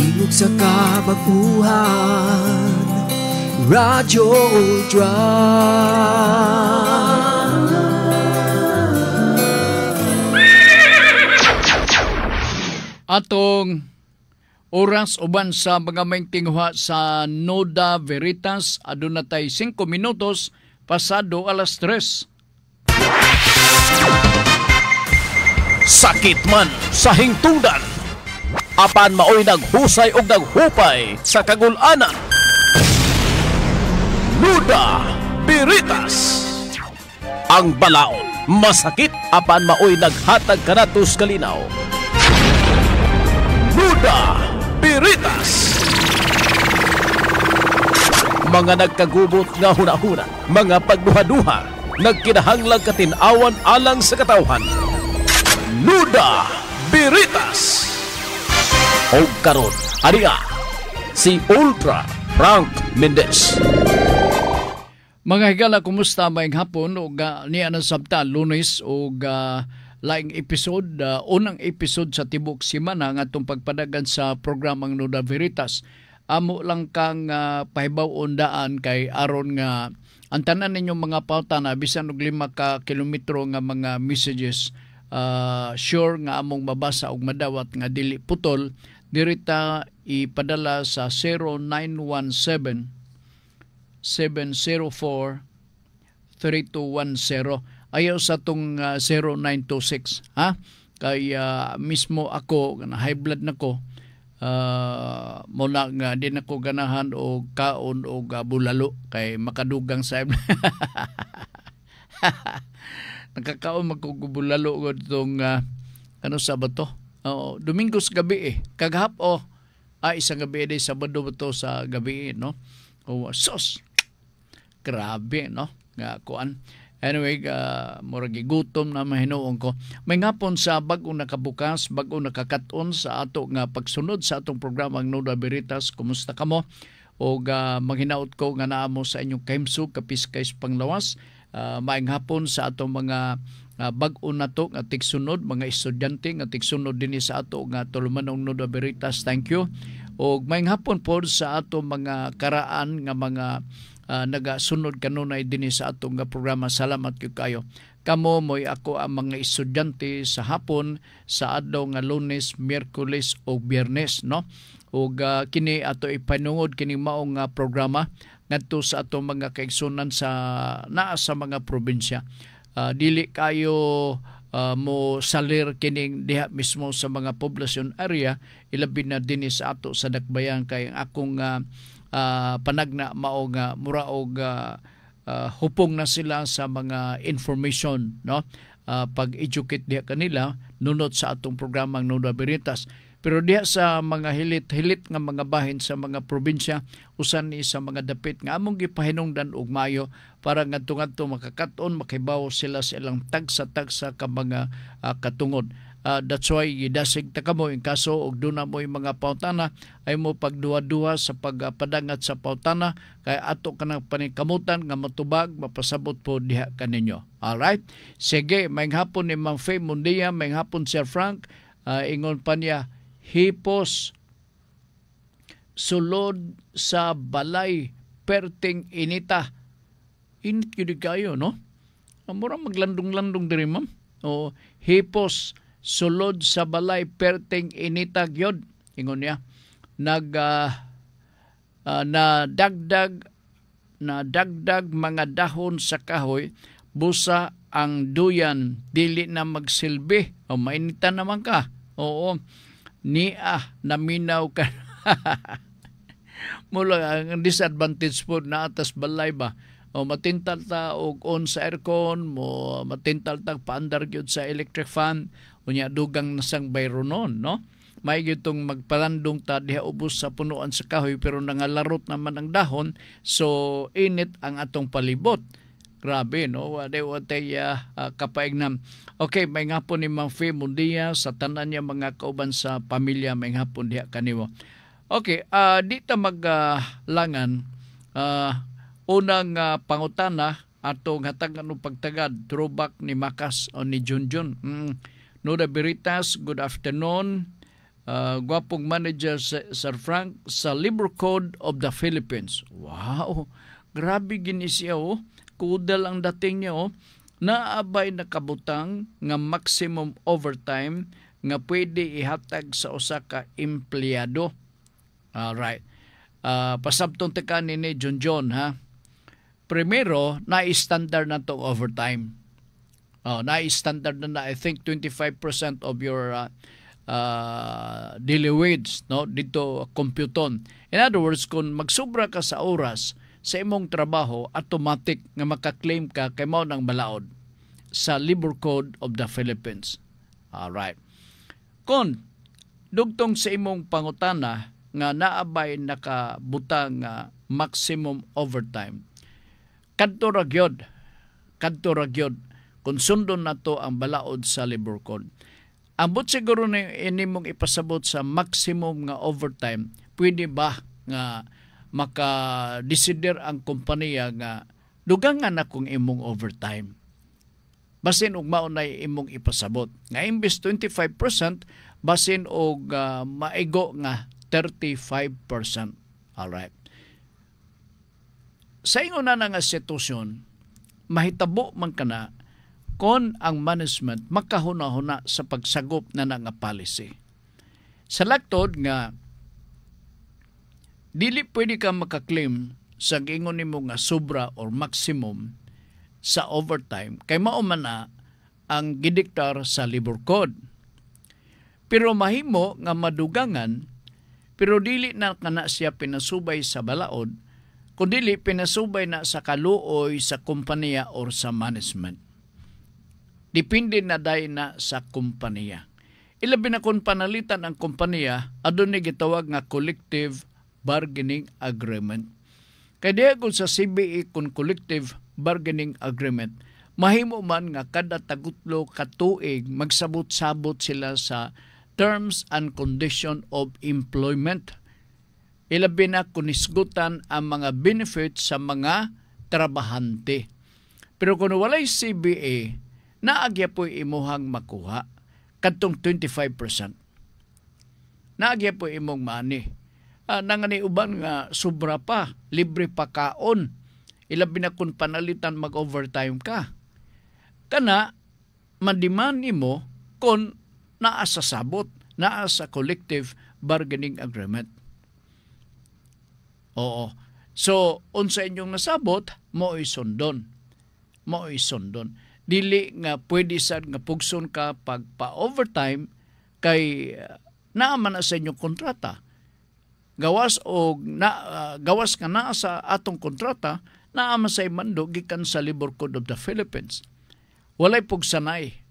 tingog sa kabaguhan, Radyo Ultra. Atong oras uban sa mga may tingwa sa Noda Veritas, aduna tay 5 minutos pasado alas 3. Sakit man sa hingtungdan, apan maoy naghusay og naghupay sa kagul-anan. Noda Veritas, ang balaod masakit apan maoy naghatag kanatos kalinaw. Noda Veritas, mga nagkagubot nga hunahuna, mga pagduha-duha, nagkinahanglang katinawan alang sa katawhan. Noda Veritas. O karon, ariya si Ultra Frank Mendez. Mga higala, kumusta maayong hapon? O niya na sabta, Lunes o laing episode, unang episode sa Tibok Simana nga itong pagpadagan sa programang Noda Veritas. Amo lang kang pahibaw daan kay aron nga ang tanan ninyong mga pauta na bisan og 5 ka kilometro nga mga messages, sure nga among mabasa og madawat nga dili putol, dirita ipadala sa 0917 704 3210. Ayaw sa tong 0926, ha? Kay mismo ako na high blood nako, muna nga din ako ganahan o kaon o bulalo kay makadugang sa nakakaon magkugubulalo ko itong ano Sabato, Domingos gabi kaghap isang gabi day Sabado to sa gabi, no? Sos grabe, no, nga kuan. Anyway, murag gutom na mahinuon ko. May ngapon sa bag-o nakabukas, bag-o nakakaton sa ato nga pagsunod sa atong programang Noda Veritas. Kumusta kamo? O maghinaot ko nga naamo sa inyong kahimsog kapiskays panglawas. Maayong hapon sa atong mga bag-o na to nga tigsunod, mga estudyante nga tigsunod din sa ato nga tulumanong Noda Veritas. Thank you. O maayong hapon po sa atong mga karaan nga mga nagasunod kanunay din sa atong programa. Salamat kayo. Kamo mo'y ako ang mga estudyante sa hapon sa adlaw nga Lunes, Miyerkules o Biyernes, no? O kini ato ipanungod kini maong programa ngadto sa atong mga kaigsunan sa naa sa mga probinsya. Dili kayo mo salir kining diha mismo sa mga poblasyon area, ilabi na din sa ato sa Dakbayan kay akong panagna mao nga mura og hupong na sila sa mga information, no? Pag-educate diha kanila nunod sa atong programang Noda Veritas. Pero diha sa mga hilit-hilit nga mga bahin sa mga probinsya, usan ni sa mga dapit nga among gipahinungdan og maayo para ngadto-ngadto makakaton makibaw sila sa ilang tagsa-tagsa ka mga katungod. That's why gidasig ta kamo in kaso og duna mo mga pautana ay mo pagduwa-duwa sa pagpadangat sa pautana kay ato kanang paningkamutan nga matubag mapasabot po diha kaninyo. Alright, sige, may hapon ni Mang Faye Mundia, may hapon Sir Frank, ingon pa niya hipos sulod sa balay perting inita. Init gyud kayo, no? Mura maglandong-landong diri, ma'am. O hipos sulod sa balay perting inita gyud, ingon niya. Nadagdag mga dahon sa kahoy, busa ang duyan, dili na magsilbi. O mainita naman ka. Oo, naminaw ka. Mula ang disadvantage po na atas balay ba? O matintal ta og on sa aircon, mo matintal ta paandar gyud sa electric fan, unya dugang nasang bayro non, no? May gitong magpalandong ta diha ubos sa punuan sa kahoy pero nangalarot naman ang dahon, so init ang atong palibot. Grabe, no? Watay kapaignam. Okay, may ngapon ni Mang Faye Mundia sa tanan niya mga kauban sa pamilya, may ngapon diha kaniwo. Okay, di ta maglangan. Unang pangutana atong hatagan ng pagtagad, throwback ni Makas o ni Junjun. Noda Veritas, good afternoon. gwapong manager Sir Frank sa Labor Code of the Philippines. Wow, grabe gini siya oh. Kudal ang dating niya oh. Naabay nakabutang nga maximum overtime nga pwede ihatag sa usa ka empleyado. Alright. Pasabtong teka ni John ha. Primero, na-standard na to overtime. Na-standard na I think 25% of your daily wage no dito computon. In other words, kung magsubra ka sa oras sa imong trabaho, automatic nga makaklaim ka kay mao nang balaod sa Labor Code of the Philippines. Alright. Kung dugtong sa imong pangutana nga naabay nakabutang maximum overtime, kadto ra gyud kung sundon nato ang balaod sa Labor Code. Ambot siguro na inimong ipasabot sa maximum nga overtime, pwede ba nga maka-decider ang kompanya nga dugangan na kung imong overtime. Basin og maunay imong ipasabot. Nga imbes 25%, basin og maigo nga 35%. Alright. Sa ingon na nga sitwasyon, mahitabo man kana kon ang management makahuna-huna sa pagsagop na nga policy. Sa laktod nga dili pwede ka makaklaim sa gingon nimo nga sobra or maximum sa overtime kay mao man na ang gidiktar sa Labor Code. Pero mahimo nga madugangan pero dili na kana siya pinasubay sa balaod kundi pinasubay na sa kaluoy sa kompanya or sa management. Depende na dayon na sa kompanya. Ilabi na kung panalitan ang kompanya, adun ni gitawag nga collective bargaining agreement. Kaya kung sa CBA kung collective bargaining agreement, mahimo man nga kada tagutlo katuig magsabot-sabot sila sa terms and condition of employment. Ilabi na kung isgutan ang mga benefits sa mga trabahante. Pero kung walay CBA, naagya po imuhang makuha kadtong 25%. Naagya po imong mani. Nangani uban nga sobra pa, libre pa kaon. Ilabi na kung panalitan mag-overtime ka. Kana, mandiman nimo kung naa sa sabot, naa sa collective bargaining agreement. Oo. So, unsa inyong nasabot, mo isundon. Dili nga pwede sad nga pugson ka pag pa-overtime kay naaman na sa inyong kontrata. Gawas ka na sa atong kontrata, naaman sa imando gikan sa Labor Code of the Philippines. Walay pugsanay.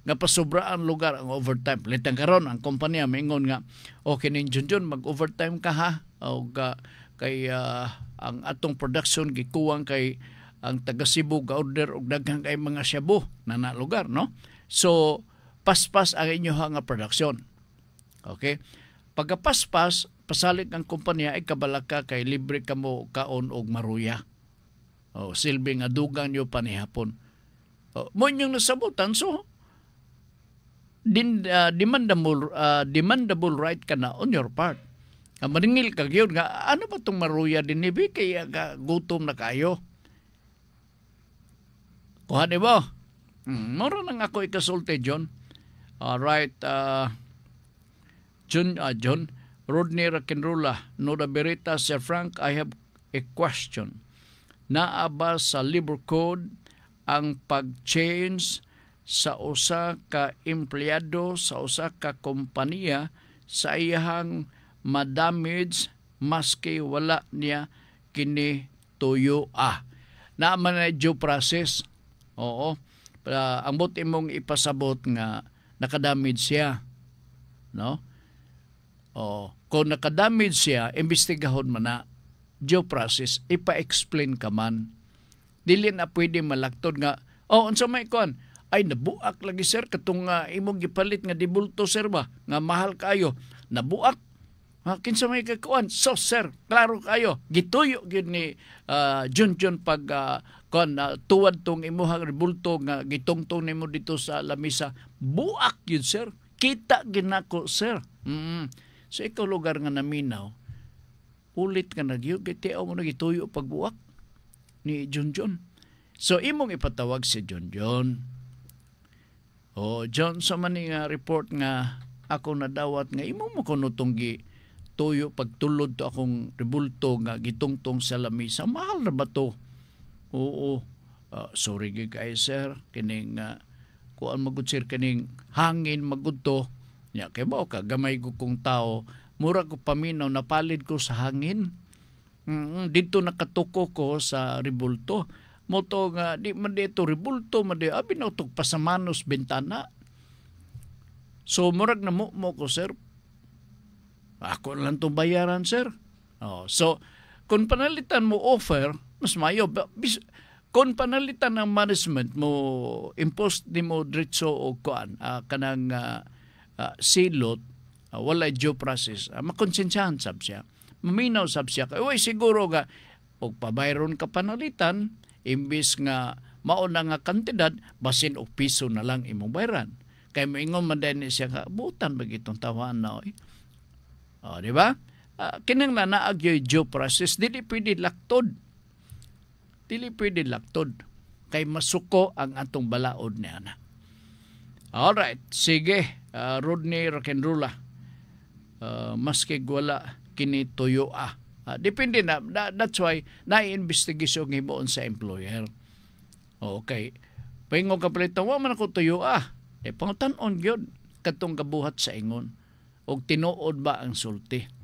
Nga pasobraan lugar ang overtime. Litang karon ang kompanya maingon nga okay ning Junjun mag-overtime ka ha o kay ang atong production gikuwang kay ang taga Cebu ga-order og daghang kay mga shabu na lugar no. So paspas ang inyoha nga production. Okay? Pagkapaspas pasalit ang kompanya ay kabalaka kay libre kamo kaon og maruya. Silbi nga dugang nyo panihapon. Mo inyong nasabutan so demandable right ka na on your part. Maningil ka gyud nga ano ba tong maruya dinibi kay gutom na kayo. Kuha di ba? Moro nang ako ikasulti, John. Alright. John, Rodney Rakenrula, Noda Berita, Sir Frank, I have a question. Naaba sa Labor Code ang pag-change sa usa ka empleyado sa usa ka kompanya sa iyang madamage maski wala niya kini tuyo Naaman na due process. Oo. Ambot imong ipasabot nga nakadamage siya. No? Kung nakadamage siya, imbestigahon man na due process, ipa-explain ka man. Dili na pwede malaktod nga, unsa may kuan? Ay, nabuak lagi sir, katong imong gipalit nga dibulto sir ba? Nga mahal kayo. Nabuak. Kinsa may kakuan? So sir, klaro kayo. Gituyo gyud ni Junjun pag tuwad tong imuhang dibulto nga gitungtong nimo dito sa lamisa. Buak yun sir. Kita ginako, sir. So ikaw lugar nga naminaw, ulit ka nagyog, kaya mo nagituyo pagbuwak ni Junjun. So imong ipatawag si Junjun. John, sa man nga report nga ako nadawat nga imong mo kuno tunggi tuyo pagtulod to akong rebulto nga gitungtong sa lamisa. Mahal na ba to? Oo. Sorry kay sir, kining kuan magud sir kining hangin magudto. Nya kay mao ka gamay ko kong tao, mura ko paminaw napalid ko sa hangin. Dito nakatuko ko sa rebulto. Moto nga di man dito rebulto man di abi na utok pasamanos bintana. So murag na mo ko sir. Ako lang to bayaran sir. So kung panalitan mo offer, mas mayo. Kung panalitan ng management mo, impose di mo diretso o kuan, kanang silot, wala due process, makonsensyahan sab siya. Maminaw sab siya. Uy, siguro nga, o pabayron ka panalitan, imbis nga mauna nga kantidad, basin o piso na lang imong bayaran. Kaya maingon man din siya ka, butan ba itong tawaan na oy? Di ba? Kinang na naagyoy due process, dili pwede laktod. Dili pwede laktod. Kay masuko ang atong balaod niya na. Alright, sige. Rodney Rock'n'Rolla. Maski wala kini tuyo depende na. That's why na-investigation himuon sa employer. Okay. Paingo ka palitan, wa man ako tuyo pangutan-on yun. Katong kabuhat sa ingon. O tinuod ba ang sulti?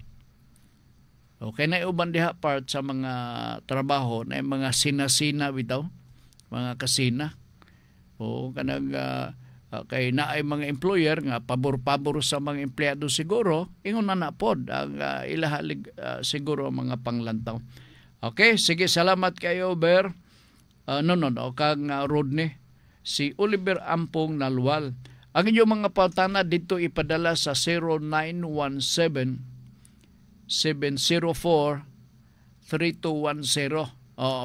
Okay na uban diha part sa mga trabaho na mga sina-sina bitaw, mga kasina. O kanang kay naay mga employer nga pabor-pabor sa mga empleyado siguro, ingon na pod ang ilahalig siguro mga panglantaw. Okay, sige, salamat kayo, Ber. Kang Rodney, si Oliver Ampong Nalwal. Ang inyong mga pautana dito ipadala sa 0917-704-3210.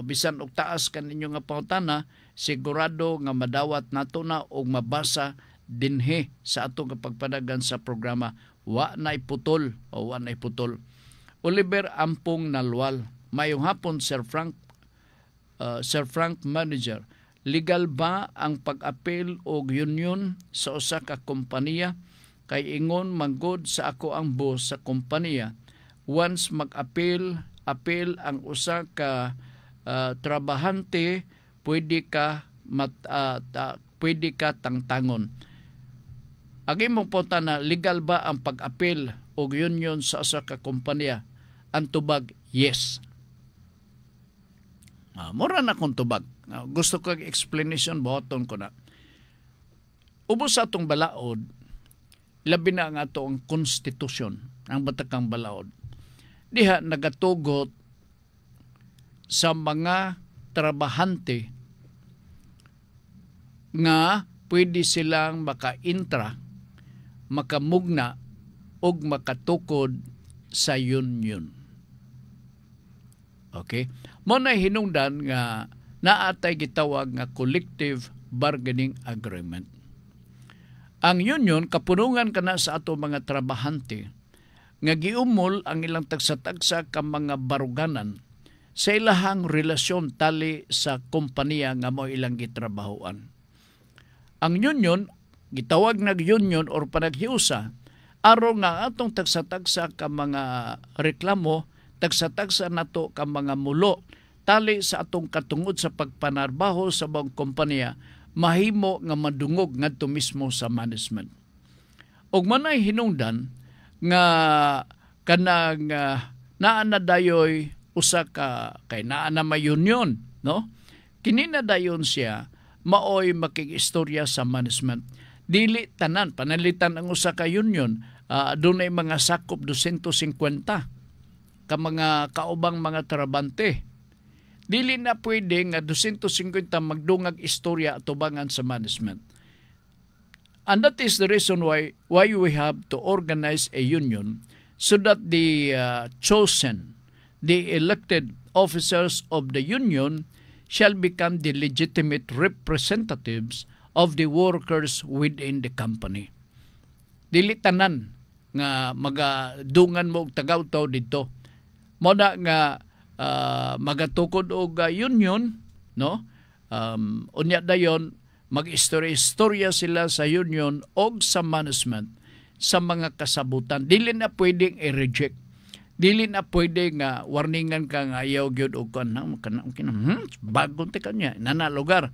Bisan og taas kaninyo nga pautana, sigurado nga madawat nato na og mabasa dinhi sa atong pagpadagan sa programa. Wa nay putol. Oliver Ampong Nalwal. Mayong hapon, Sir Frank Manager. Legal ba ang pag-apel og union sa usa ka kompanya? Kay ingon manggod sa ako ang boss sa kompanya. Once mag-apel ang usa ka trabahante, pwede ka tangtangon. Agi mong punta na, legal ba ang pag-apel o union sa usa ka kompanya? Ang tubag, yes. Mura na kong tubag. Gusto ko explanation, buhaton ko na. Ubos sa atong balaod, labi na ang atong konstitusyon, ang batakang balaod. Diha nagatugot sa mga trabahante nga pwede silang maka-intra, makamugna o makatukod sa union. Okay? Muna hinungdan nga naatay gitawag nga collective bargaining agreement. Ang union kapunungan kana sa ato mga trabahante nga giumol ang ilang tagsa-tagsa ka mga baruganan sa ilahang relasyon tali sa kompanya nga mo ilang gitrabahoan. Ang union, gitawag nag-union or panaghiusa, araw nga atong tagsa-tagsa ka mga reklamo, tagsa-tagsa nato ka mga mulo, tali sa atong katungod sa pagpanarbaho sa bang kompanya, mahimo nga madungog ngadto mismo sa management. Og manay hinungdan nga kanang naa na dayoy usa ka kay naa na may union, no? Kini na dayon siya maoy makigistorya sa management. Dili tanan panalitan ang usa ka union, dunay mga sakop 250 ka mga kaubang mga trabante. Dili na pwede nga 250 magdungag istorya atubangan sa management. And that is the reason why we have to organize a union so that the elected officers of the union shall become the legitimate representatives of the workers within the company. dili tanan nga magadungan mo og tagaw-taw didto. Mo na nga magatukod og union, no? Unya dayon mag-istorya sila sa union og sa management sa mga kasabutan. Dili na pwedeng i-reject. Dili na pwede nga warningan ka nga ayaw gyud og kanang bagong te kanya nana lugar.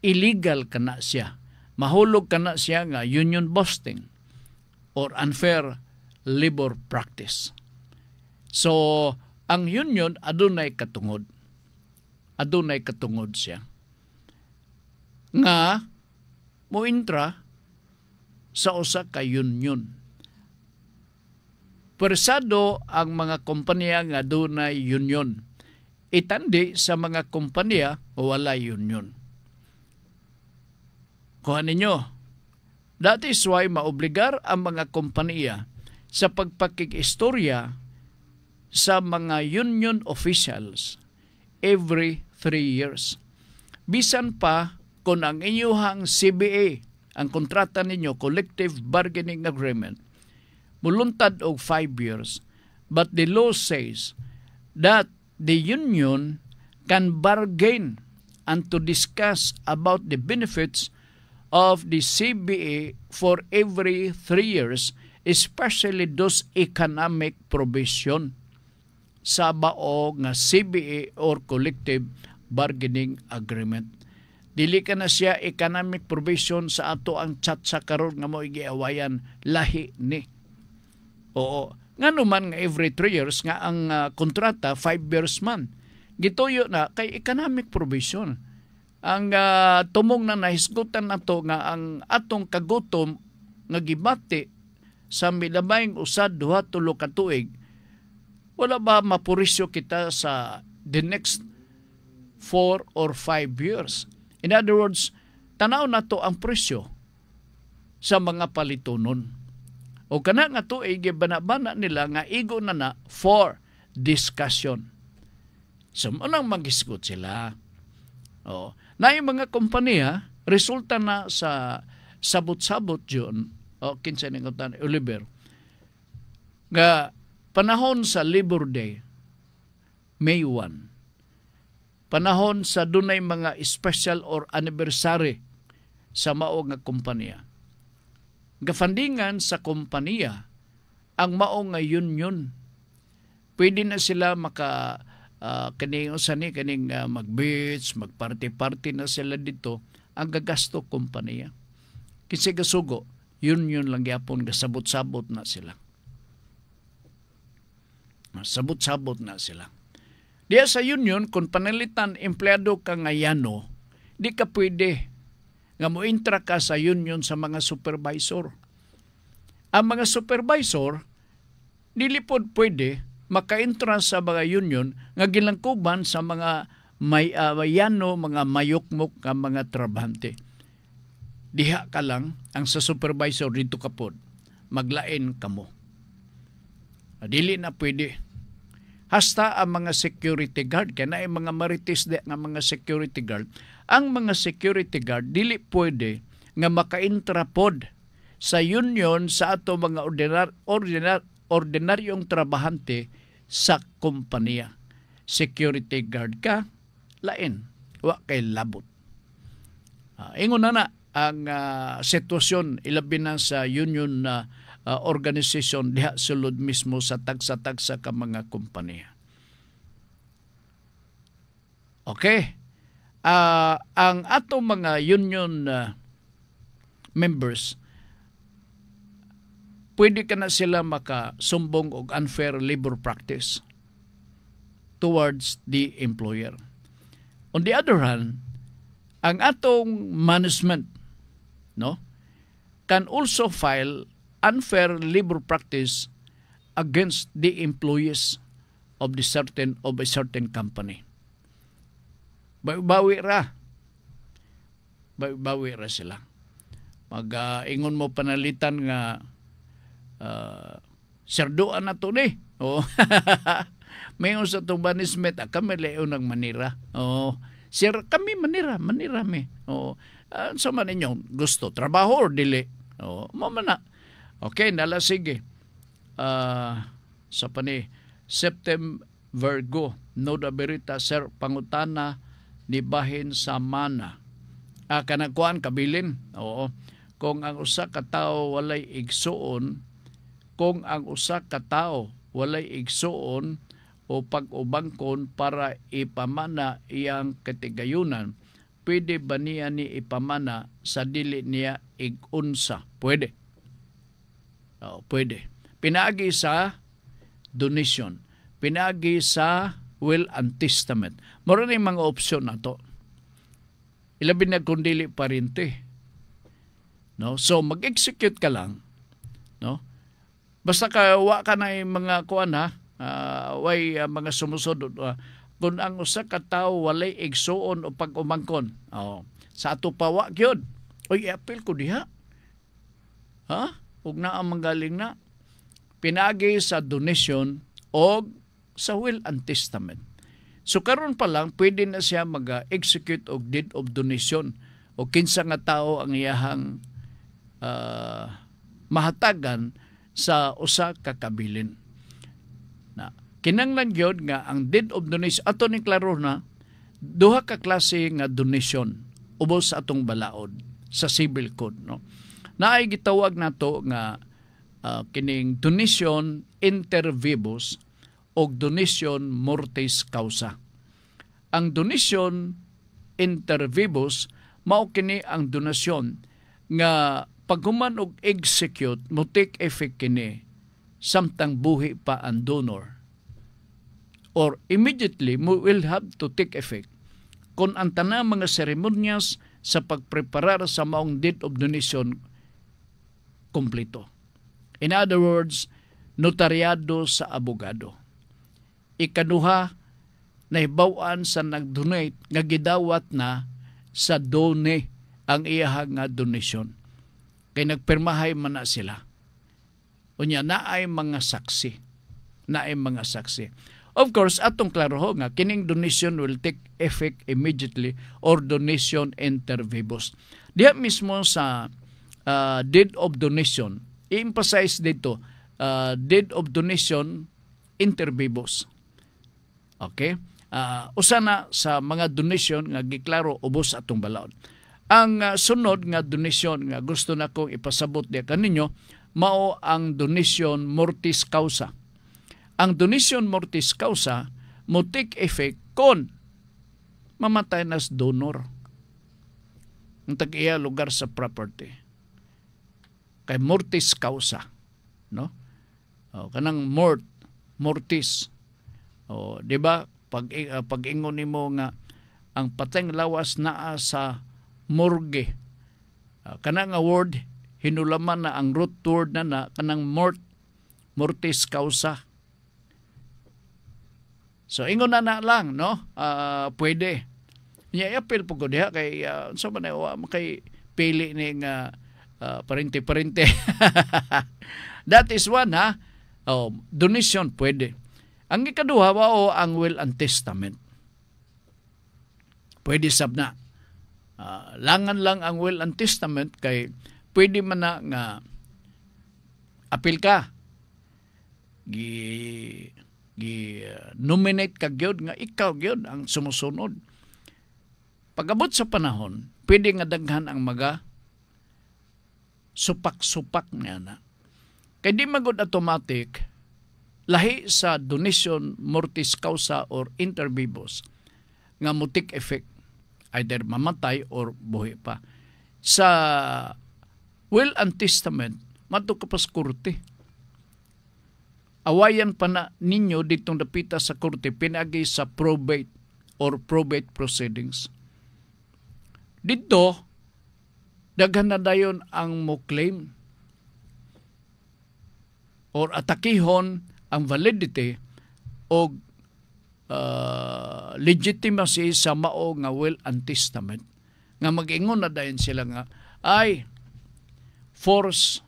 Illegal kana siya. Mahulog kana siya nga union busting or unfair labor practice. So, ang union adunay katungod. Adunay katungod siya. Nga mointra sa usa ka union. Persado ang mga kompanya nga adunay union. Itandi sa mga kompanya wala union. Kuha ninyo, that is why maobligar ang mga kompanya sa pagpakikistorya sa mga union officials every 3 years. Bisan pa kung ang inyuhang CBA, ang kontrata ninyo, Collective Bargaining Agreement, muluntad og 5 years, but the law says that the union can bargain and to discuss about the benefits of the CBA for every 3 years, especially those economic provision sa bao nga CBA or Collective Bargaining Agreement. Dili ka na siya economic provision sa ato ang chat sa karon nga mo igiawayan lahi ni. Oo. Nga naman nga every 3 years nga ang kontrata 5 years man. Gituyo na kay economic provision. Ang tumong na nahisgutan nato nga ang atong kagutom nga gibati sa milabayng usad 2-3 ka tuig, wala ba mapurisyo kita sa the next 4 or 5 years? In other words, tanaw na to ang presyo sa mga palitonon. O kana nga tuig, bana-bana nila nga igo na for discussion. So, unang mag-isgot sila. O, na yung mga kompanya, resulta na sa sabot-sabot yun, o kinsa ningutan, Oliver, nga panahon sa Labor Day, May 1, panahon sa dunay mga special or anniversary sa mao nga kompanya. Gafandingan sa kompanya ang mao nga union. Pwede na sila maka kaning mag-beach, mag-party-party na sila dito, ang gagasto kompanya. Kasi gasugo, union lang yapon gasabot-sabot na sila. Sabot-sabot na sila. Diya sa union, kung panalitan empleyado ka ngayano, di ka pwede nga mointra ka sa union sa mga supervisor. Ang mga supervisor, dili pod pwede makaintra sa mga union nga gilangkuban sa mga mayano, mga mayukmok ka mga trabahante. Diha ka lang, ang sa supervisor dito ka pod, maglain ka mo. Dili na pwede. Hasta ang mga security guard, kaya na yung mga marites de nga mga security guard, ang mga security guard dili pwede nga makaintra pod sa union sa ato mga ordinaryong trabahante sa kompanya. Security guard ka, lain, wa kay labot. Ingon na ang sitwasyon ilabi na sa union na organization diha sulod mismo sa tagsa-tagsa ka mga kompanya. Okay. Ang ato mga union members, pwede ka na sila makasumbong og unfair labor practice towards the employer. On the other hand, ang atong management, no, can also file unfair labor practice against the employees of a certain company. Bawi ra sila. Ingon mo panalitan nga serdoan na to ni. Oh. Mayon sa itong banismet, kami leo ng manira. Oh. Sir, kami manira me. Oh. Sa man inyong gusto, trabaho or dili. Oh. Mamana. Okay, nala sige. Sa pani September Virgo, Nuda Berita, Sir Pangutana ni bahin sa mana. Kanagkuan kabilin. Oo. Kung ang usa ka tawo walay igsuon, walay igsuon o pag-ubangkon para ipamana iyang katigayunan, pwede ba niya ni ipamana sa dili niya igunsa? Pwede. Pwede. Pinaagi sa donation. Pinaagi sa will and testament. Mura na yung mga opsyon na to. Ilabi na kung dili parente. No? So, mag-execute ka lang. No? Basta wa ka na yung mga kuan ha, mga sumusunod. Kung ang usa ka tawo walay igsuon o pag-umangkon, sa ato pawa gyud. Oy, apil ko diha. Ha? Ug naa manggaling na. Pinagi sa donation o sa will and testament. So karon pa lang pwede na siya mag-execute og deed of donation o kinsa nga tawo ang iyahang mahatagan sa usa ka kabilin. Na kinanglan gyud nga ang deed of donation ato ni klaro na duha ka klase nga donation ubos sa atong balaod sa civil code, no. Naay gitawag nato nga kining donation inter vivos o donation mortis causa. Ang donation inter vivos mao kini ang donasyon nga paghuman og execute mo take effect kini samtang buhi pa ang donor, or immediately mo will have to take effect kung ang tanang mga seremonyas sa pagpreparar sa maong deed of donation kompleto. In other words, notaryado sa abogado. Ikaduha, nahibawan sa nag-donate nga gidawat na sa done ang iyahang nga donation. Kay nagpirmahay man na sila. Unya naay mga saksi. Of course, atong klaro nga kining donation will take effect immediately or donation inter vivos. Diha mismo sa deed of donation, i-emphasize dito, deed of donation inter vivos. Okay? Usa na sa mga donation nga giklaro ubos atong balaod. Ang sunod nga donation nga gusto na kong ipasabot diya kaninyo, mao ang donation mortis causa. Ang donation mortis causa mo take effect kon mamatay nas donor ang tag-iya lugar sa property. Kay mortis causa, no? Kanang mortis. Di ba? Pag-ingon nimo nga ang pateng lawas naa sa morgue. Kanang nga word hinulaman na ang root word na kanang mortis causa. So ingon na lang, no? Pwede. Apil po ko diha kay sa man kay pili ni nga parente. That is one, ha? Donation pwede. Ang ikaduha mao ang will and testament. Pwede sab na. Langan lang ang will and testament kay pwede man na nga apil ka. Nominate ka gyud nga ikaw gyud ang sumusunod. Pag-abot sa panahon, pwede nga daghan ang supak-supak niya na. Kaya di magod automatic, lahi sa donation mortis causa or inter vivos, nga mutik effect, either mamatay or buhi pa. Sa will and testament, mato ka pas korte. Awayan pa na ninyo ditong dapita sa korte, pinagi sa probate or probate proceedings. Dito, daghan na dayon ang mo claim or atakihon ang validity o legitimacy sa mao nga will and testament. Nga mag-ingon na dayon sila nga, ay, force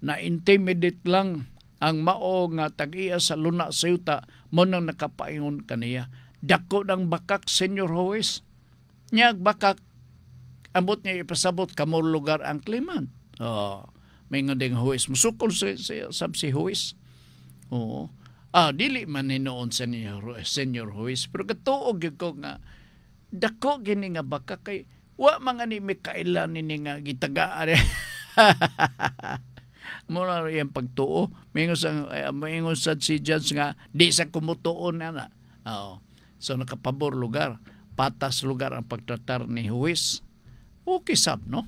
na intimidate lang ang mao nga tag-iya sa luna sa yuta mo nang nakapaingon kaniya. Dako ng bakak, Senyor Hoes. Nyag bakak, ambot niya ipasabot kamong lugar ang claimant. may nga ding huwis musukol sab si huwis. Oo. Dili man ni noon senior huwis, pero katuog gyud ko nga dako gini nga baka kay wa mga ni Mikaela nini nga gitagaan. Mura yung pagtuo. Mayingon sa si Judge nga di sa kumutuon na. Oo. So nakapabor lugar. Patas lugar ang pagtratar ni huwis. Okay sab, no?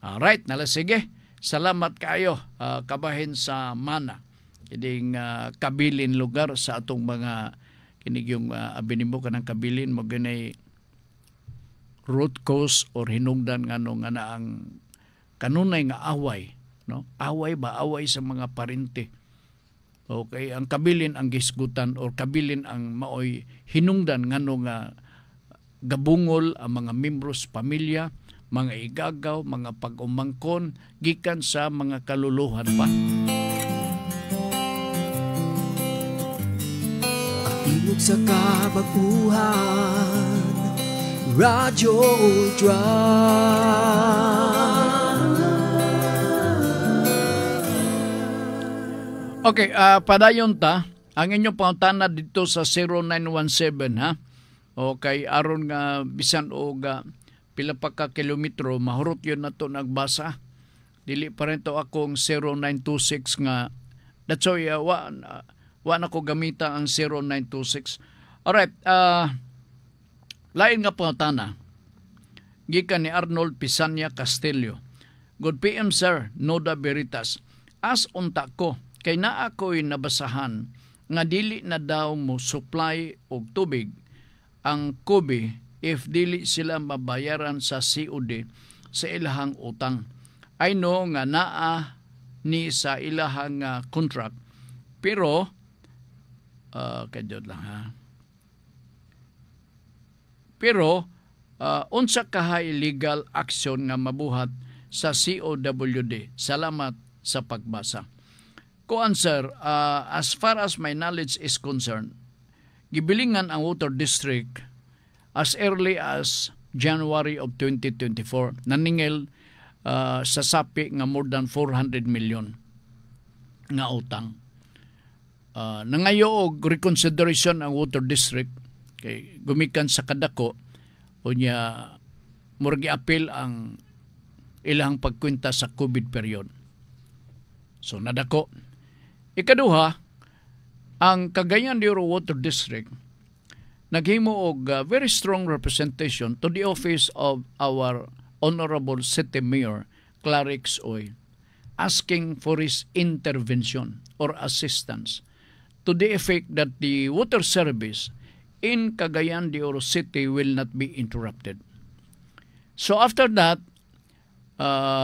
Alright, nala sige. Salamat kayo kabahin sa mana. Kining kabilin lugar sa atong mga kinig yung abinimo ka ng kabilin mo ganay root cause or hinungdan nga nga na ang kanunay nga away, no? Away sa mga parente. Okay, ang kabilin ang gisgutan or kabilin ang maoy hinungdan nga nga gabungol ang mga membros pamilya, mga igagaw, mga pag-umangkon gikan sa mga kaluluhan pa. Tingog sa kabaguhan, Radyo Ultra. Okay, padayon ta. Ang inyong pangutana dito sa 0917, ha? Okay, aron nga bisan og pila pa ka kilometro, mahurot yun na to nagbasa. Dili pa rin to akong 0926 nga. That's why, wa na ko gamita ang 0926. Alright, lain nga pangutana. Gikan ni Arnold Pisania Castillo. Good PM sir, Noda Veritas. As unta ko, kay naa ko'y nabasahan nga dili na daw mo supply og tubig ang Kubi if dili sila mabayaran sa COD sa ilahang utang. I know nga naa ni sa ilahang contract, pero kadyo lang ha. Pero unsa kahay legal action nga mabuhat sa COWD. Salamat sa pagbasa. Kuan sir, as far as my knowledge is concerned, gibilingan ang Water District as early as January of 2024 naningil sa sapi nga more than 400 million nga utang. Nangayo og reconsideration ang Water District kay gumikan sa kadako unya murag appeal ang ilang pagkwenta sa COVID period. So nadako. Ikaduha, ang Cagayan de Oro Water District naghimo og very strong representation to the office of our Honorable City Mayor Clarix Oy, asking for his intervention or assistance to the effect that the water service in Cagayan de Oro City will not be interrupted. So after that,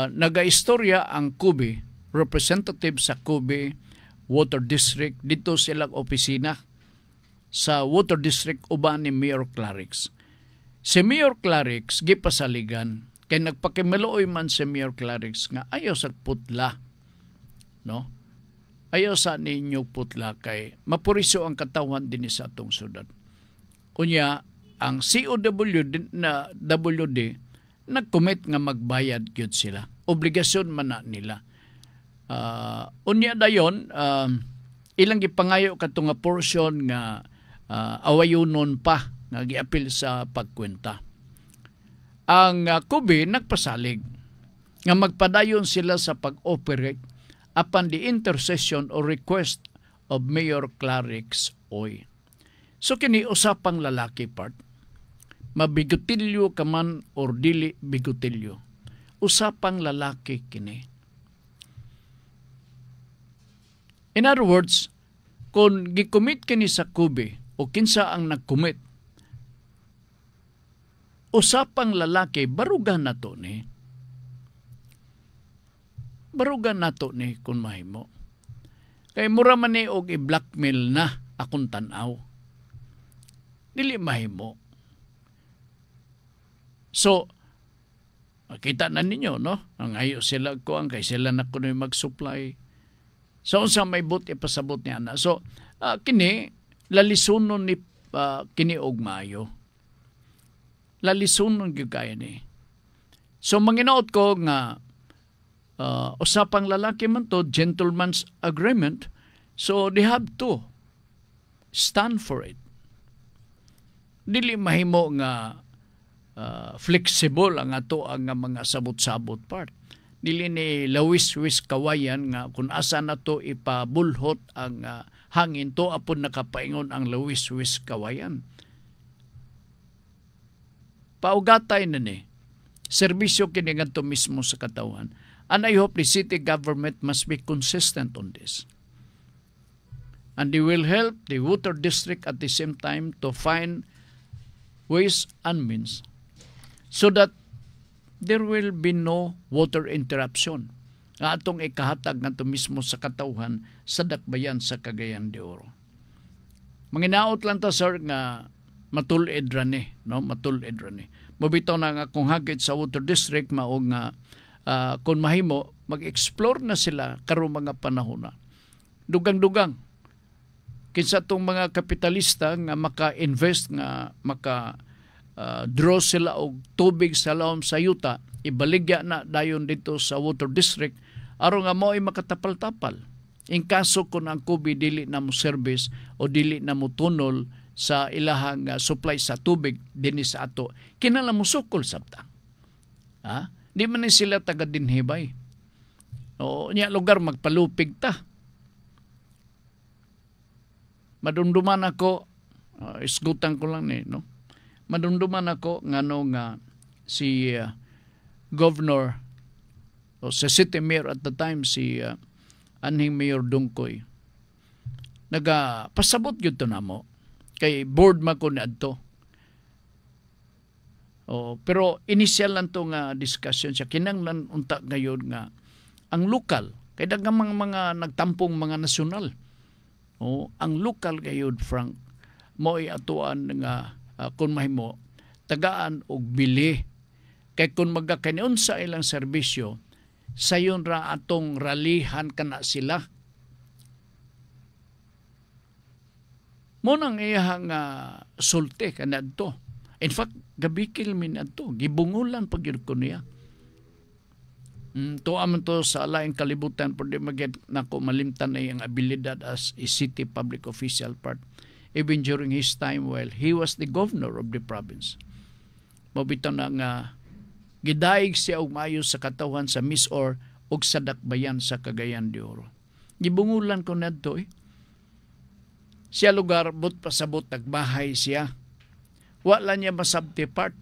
nagaistorya ang Kubi, representative sa Kubi Water District, dito silang opisina sa Water District uban ni Mayor Clarix. Si Mayor Clarix gipasaligan kay nagpakimaluoy man si Mayor Clarix nga ayaw sa putla, no? Ayaw sa ninyo putla kay mapuriso ang katawan din sa atong syudad. Kunya ang COWD na WD nag-commit nga magbayad gyud sila. Obligasyon man na nila. Unya dayon ilang gipangayo kadto nga portion nga awayunon pa nga giapil sa pagkwenta. Ang Kubi nagpasalig nga magpadayon sila sa pag-operate upon the intercession or request of Mayor Clarix Oy. So kini usapang lalaki part. Mabigotilyo ka man or dili bigotilyo. Usapang lalaki kini. In other words, kung gikomit kini sa Kubi o kinsa ang nagkomit, usapang lalaki, barugan na to ni. Barugan na to ni kung mahimo. Kay mura man ni og i-blackmail na akong tanaw. Dili mahimo. So, makita na ninyo, no? Ang ayo sila ko, ang kay sila na kuno'y mag-supply. So, unsa may but ipasabot niya na. So, kini, lalisunon ni kini og maayo. Lalisunon gyud kaya ni. So, manginaot ko nga usapang lalaki man to, gentleman's agreement, so they have to stand for it. Dili mahimo nga flexible ang ato ang mga sabot-sabot part. Dili ni lawis-wis kawayan nga kung asa na to ipabulhot ang hangin to apon nakapaingon ang lawis-wis kawayan. Paugatay na ni serbisyo kini ngadto mismo sa katawan. And I hope the city government must be consistent on this. And they will help the water district at the same time to find ways and means so that there will be no water interruption nga atong ikahatag ngadto mismo sa katawhan sa dakbayan sa Cagayan de Oro. Manginaot lang ta sir nga matulid ra ni, no? Matulid ra ni. Mobitaw na nga kung hagit sa water district mao nga kung mahimo mag-explore na sila karong mga panahon na. Dugang-dugang kinsa tong mga kapitalista nga maka-invest nga draw sila og tubig sa lawom sa yuta, ibaligya na dayon dito sa water district aron nga mo'y makatapal-tapal. In kaso kung ang kubi dili na mo service o dili na mo tunol sa ilahang supply sa tubig dinhi sa ato, kinala mo sukol sabta. Di man ni sila taga dinhibay. O niya lugar magpalupig ta. Madumduman ako, isgutan ko lang ni, no? Madumduman ako ngano nga si Governor o sa City Mayor at the time si Anhing Mayor Dungkoy nagapasabot gyud to namo kay board man ko niadto. Pero initial lang to nga discussion siya kinanglan unta ngayon nga ang lokal kay daghang mga nagtampong mga nasyonal. Ang lokal gayud Frank mo'y atuan nga kung mahimo tagaan og bili kay kung magkakaniun sa ilang serbisyo sayon ra atong ralihan kana sila. Mo nang iyang sulte kanadto. In fact, gabikil min adto, gibungulan pag yun ko niya. Tuwa man to sa alaing kalibutan pero di maged nako malimtan na iyang abilidad as a city public official part. Even during his time while he was the governor of the province. Mabito na nga gidaig siya og maayo sa katawan sa Misor og sa dakbayan sa Cagayan de Oro. Gibungulan ko nadto Siya lugar but pasabot nagbahay siya. Wala niya masabti part.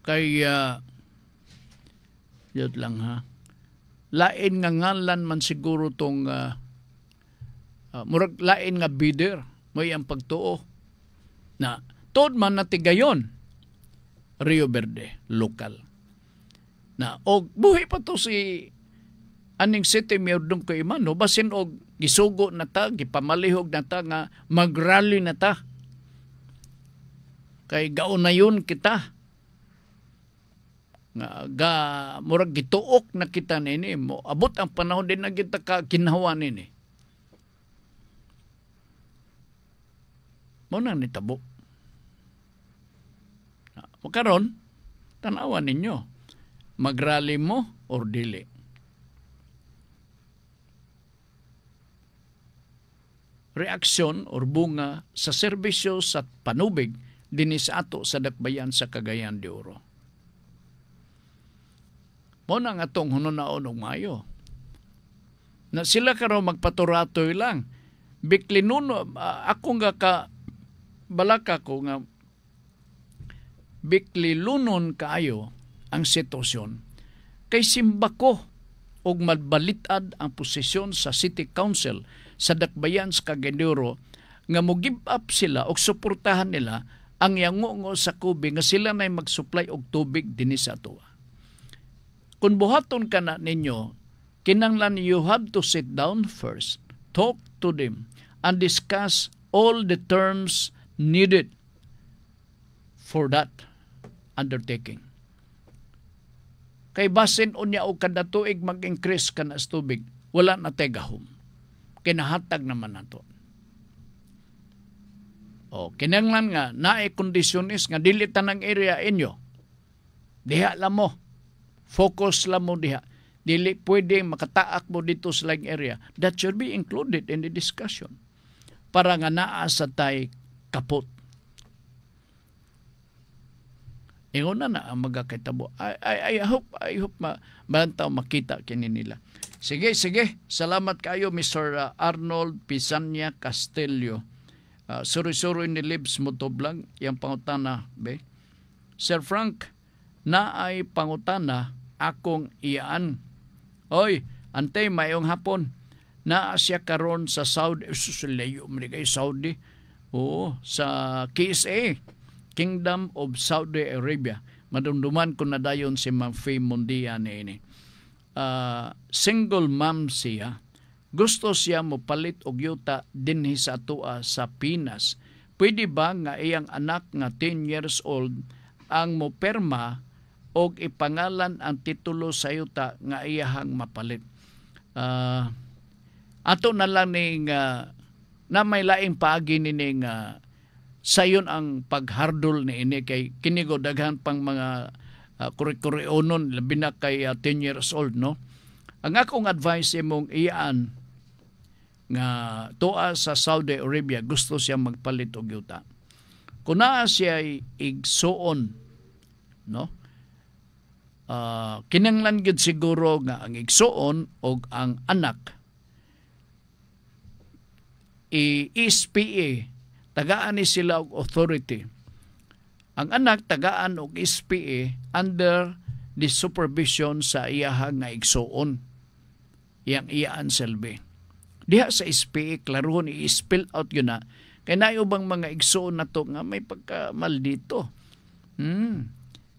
Kaya yun lang ha. Lain nga ngalan man siguro tong murag lain nga bidder mo ang pagtuo na tod man na tigayon Rio Verde local na og buhi pa to si aning City Mayor Dungkoy Imano basin og gisugo na ta gipamalihog na ta nga magrally na ta kay gaunayon kita nga murag gituok na kita nini mo abot ang panahon din na kita ka kinhawa nini mo nang nitabo karon tanawan ninyo magrally mo or dili. Reaksyon or bunga sa serbisyo sa panubig dinhi sa ato sa dakbayan sa Cagayan de Oro. Mo nang atong hununaon og maayo. Na sila karon magpaturatoy lang. Biklinuno ako nga ka balaka ko nga biklilunon kaayo ang sitwasyon kay simbako og madbalitad ang posisyon sa City Council sa dakbayan sa Cagayan de Oro nga mo give up sila og suportahan nila ang yangongo sa kubi nga sila nay mag-supply og tubig dinhi sa ato. Kung buhaton ka na ninyo, kinanglan you have to sit down first, talk to them, and discuss all the terms needed for that undertaking. Kay basin unya og kada tuig mag-increase ka na sa tubig, wala na tegahom. Kinahatag naman nato. Kinanglan nga naay kondisyonis nga dili tanang area inyo Diha lang mo. Focus lang mo diha. Dili pwede makataak mo dito sa laing area. That should be included in the discussion. Para nga naa sa tay kapot. Ingon na ang magkakitabo. I hope malantaw makita kini nila. Sige. Salamat kayo, Mr. Arnold Pisanya Castillo. Suri-suri ni Libs Motoblang, yung pangutana, be. Sir Frank, na ay pangutana akong iyaan. Oy, antay, mayong hapon. Na siya karon sa Saudi, susulayo mo kay Saudi. Oo, sa KSA, Kingdom of Saudi Arabia. Madumduman ko na dayon si Ma'am Faye Mundia ni ini. Single mom siya. Gusto siya mo palit og yuta dinhi sa atua sa Pinas. Pwede ba nga iyang anak nga 10 years old ang mo perma og ipangalan ang titulo sa yuta nga iyahang mapalit? Ato na lang ning na may laing paagi ni ning sayon ang paghardol ni ini kay kinigo daghan pang mga kuri-kurionon labi na kay 10 years old, no? Ang akong advice imong iyaan nga tuwa sa Saudi Arabia gusto siya magpalit og yuta. Kung naa siya igsuon, no? Kinanglan gyud siguro nga ang igsuon og ang anak SPA tagaan ni sila og authority. Ang anak tagaan og SPA under the supervision sa iyahang nga igsuon. Iyang iyaan selbe. Diha sa SPA, klarohon i-spell out yun na. Kaya naayobang mga igsuon na to nga may pagkamaldito.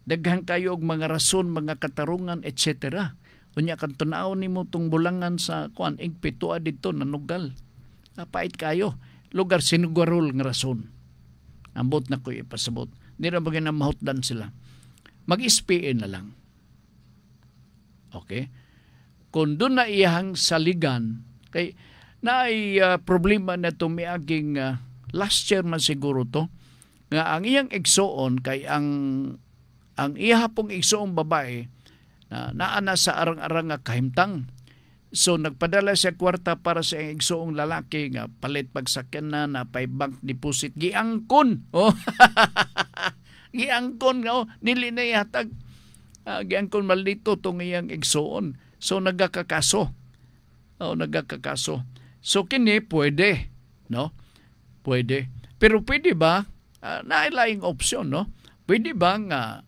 Daghan kayo og mga rason, mga katarungan, etc. Unya kan tunaw nimo tong bulangan sa kuan igpitua dito nanugal. Napait kayo. Lugar sinugarol nga rason. Ambot na ko ipasabot. Di na bagay na mahutdan sila. Mag-SPA na lang. Okay? Kung doon na iyahang saligan, kay na ay problema na ito may aging last year man siguro to, nga ang iyang igsoon kay ang iyahapong igsoong babae na naana sa arang-arang nga kahimtang. So nagpadala siya kwarta para sa igsoong lalaki nga palit pagsakyan na pay bank deposit giangkon. Oh. Giangkon nga nili na yatag giangkon maldito tong iyang igsoon. So nagakakaso. Nagakakaso. So kini pwede, no? Pwede. Pero pwede ba nailaing opsyon, no? Pwede ba nga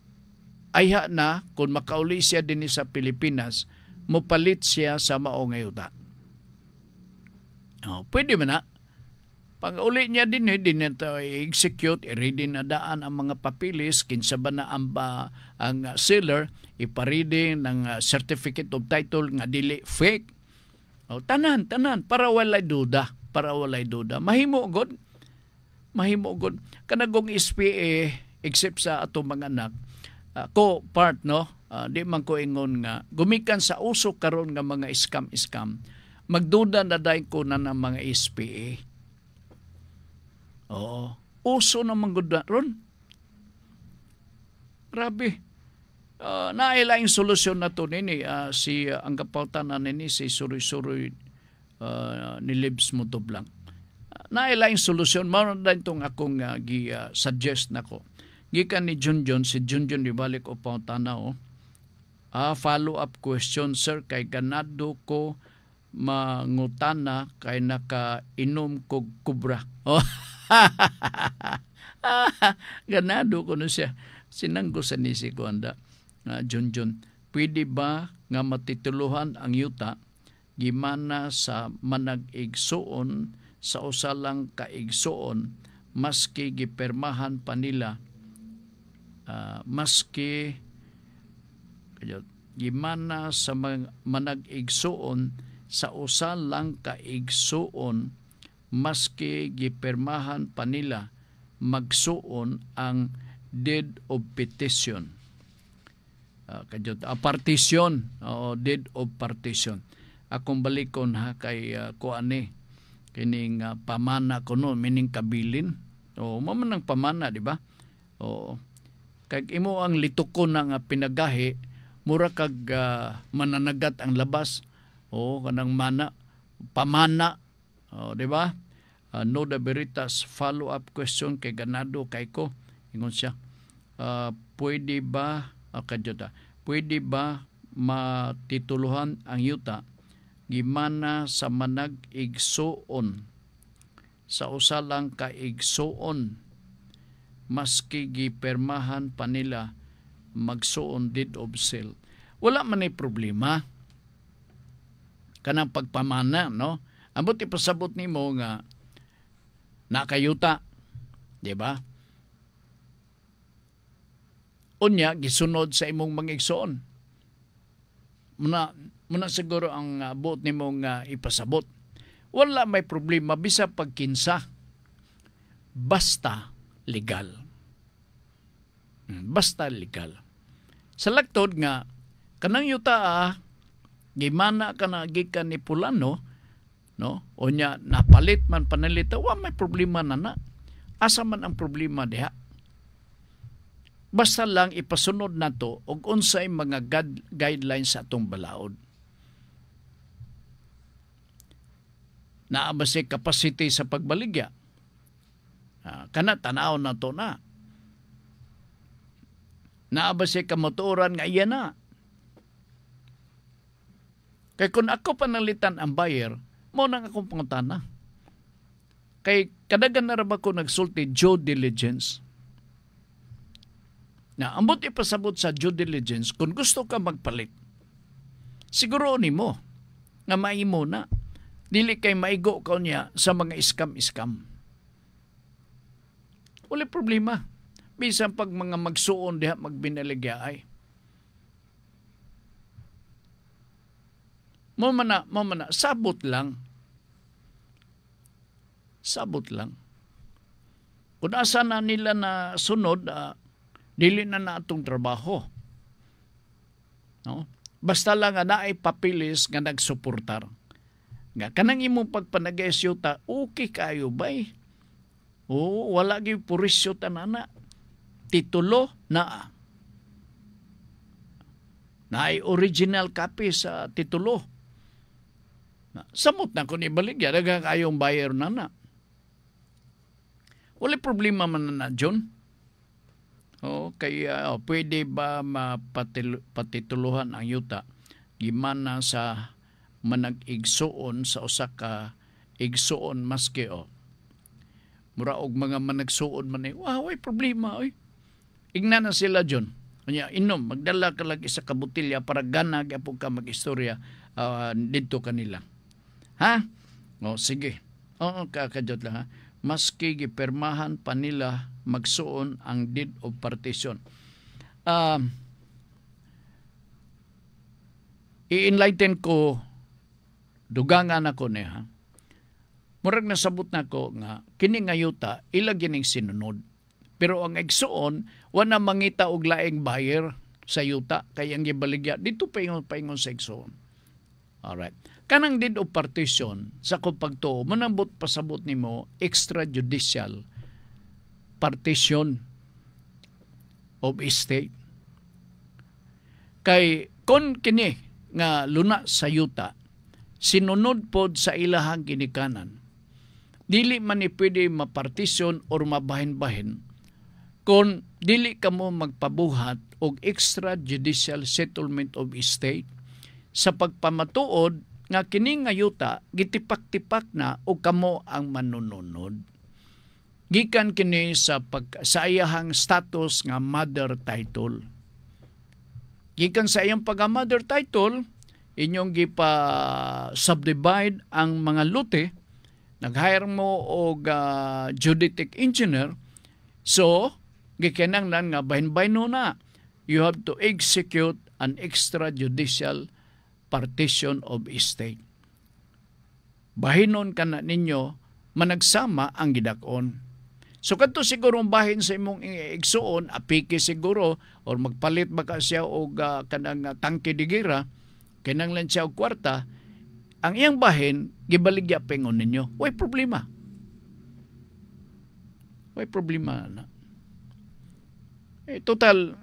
ayha na kung makauli siya din sa Pilipinas mopalit siya sa maong ayuda. Pwede ba na? Pag uli niya din ito i-execute, i-ready na daan ang mga papilis, kinsa ba na ang seller, iparidi ng certificate of title nga dili fake. Tanan, para walay duda. Mahimo god. Kanagong SPA, except sa ato mga anak, ko part, no? Di man ko ingon nga gumikan sa uso karon nga mga scam magduda na dai ko na ng mga SPA. Uso na manggod ron. Grabe. Nailaing solusyon na to nini si ang kapautan na nini si Suri-Suri ni Libs Motoblang. Nailaing solusyon mao na itong akong gi-suggest nako. Gikan ni Junjun, si Junjun ibalik o pautana follow-up question, sir, kay ganado ko mangutana kay nakainom ko kubra. Ganado ko na siya. Sinanggo sa nisi ko anda. Junjun, pwede ba nga matituluhan ang yuta gimana sa manag-igsuon sa usalang kaigsuon maski gipermahan pa nila maski gimana sa manag-igsuon sa usa lang kaigsuon maski gipermahan pa nila magsuon ang deed of petition. Partition, deed of partition. Akong balikon ha kay kuani kining pamana ko no, meaning kabilin. Mamanang pamana, di ba? kag imo ang litukon na nga pinagahi, mura kag mananagat ang labas. O kanang pamana. O, di ba? Nuda Veritas follow-up question kay ganado kay ko. Ingon siya. Pwede ba pwede ba matituluhan ang yuta gimana sa manag-igsuon sa usa lang ka igsuon maski gipermahan pa nila magsuon deed of sale? Wala man ay problema kanang pagpamana, no? Ambot ipasabot nimo nga nakayuta, di ba? Unya gisunod sa imong mga igsuon. Muna siguro ang buot nimo nga ipasabot. Wala may problema bisa pagkinsa. Basta legal. Basta legal. Sa lagtod nga kanang yuta gimana ka na gikan ni Pulano, no? Unya napalit man panalita, wa may problema na. Asa man ang problema diha? Basta lang ipasunod nato og unsay mga guidelines sa atong balaod. Naa ba si capacity sa pagbaligya? Kana tanaw na to na. Naa ba si kamotoran nga iya na? Kay kung ako panalitan ang buyer, mo nang akong pangutana. Kay kadagan na ra ba ko nagsulti due diligence? Na ambot ipasabot sa due diligence kung gusto ka magpalit. Siguro nimo nga maimo na. Dili kay maigo ka niya sa mga scam-scam. Wala problema. Bisan pag mga magsuon diha magbinaligya ay. Mo man na, sabot lang. Sabot lang. Kung asa na nila na sunod, dili na atong trabaho. No? Basta lang nga naay papilis nga nagsuportar. Nga kanang imong pagpanag-esyuta, okay kayo bay? Oo, wala gyud purisyo tanana. Titulo na. Naay original copy sa titulo. Samot na kung ibaligya, daga kayong buyer na. Wala problema man na John. Kaya pwede ba mapatituluhan ang yuta gimana sa manag-igsuon sa usa ka igsuon maski mura og mga managsuon man way problema oy. Igna na sila John. Kanya inom magdala ka lagi sa kabutilya para gana gyapon ka magistorya didto kanila. Ha? Sige. Kakadot lang ha. Maski gipermahan pa nila magsuon ang deed of partition. I-enlighten ko, dugangan ako niya. Murag nasabot na ko nga, kini nga yuta, ilag yaning sinunod. Pero ang igsuon, wala mangita og laing buyer sa yuta, kaya ang gibaligya, dito paingon sa igsuon. Alright. Kanang deed of partition, sa kong pagtuo, manambot pasabot ni mo, extrajudicial partition of estate. Kay, kon kini nga luna sa yuta, sinunod pod sa ilahang ginikanan, dili man ni pwede mapartisyon or mabahin-bahin kung dili ka mo magpabuhat og extrajudicial settlement of estate sa pagpamatuod nga kini nga yuta gitipak-tipak na o kamo ang manununod. Gikan kini sa iyahang status nga mother title. Gikan sa iyang pagka-mother title, inyong gipa-subdivide ang mga lote, nag-hire mo og geodetic engineer, so gikinanglan nga bahin-bahin na, you have to execute an extrajudicial partition of estate. Bahinon ka na ninyo, managsama ang gidakon. So kadto siguro bahin sa imong igsuon, apiki siguro, or magpalit baka siya og kanang tangke de gira, kinanglan siya og kwarta, ang iyang bahin, gibaligya pengon ninyo. Way problema. Way problema na. total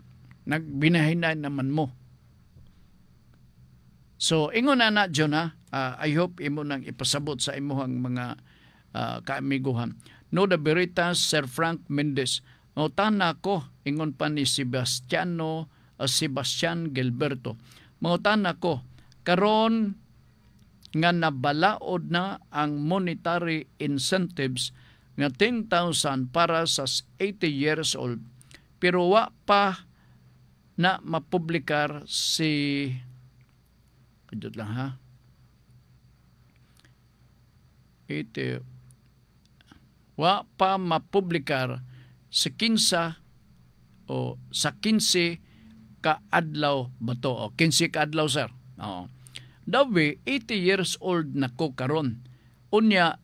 nagbinahinan naman mo. So ingon na John I hope imo nang ipasabot sa imuhang mga kaamiguhan. No the Veritas, Sir Frank Mendez. No tana ko ingon pa ni Sebastian Gilberto. Mangutana ko karon nga nabalaod na ang monetary incentives nga 10,000 para sa 80 years old pero wa pa na mapublikar si kadto lang wa pa mapublikar sa 15 o sa 15 ka adlaw ba to? O 15 ka adlaw sir. Oo. Dawi 80 years old na ko karon. Unya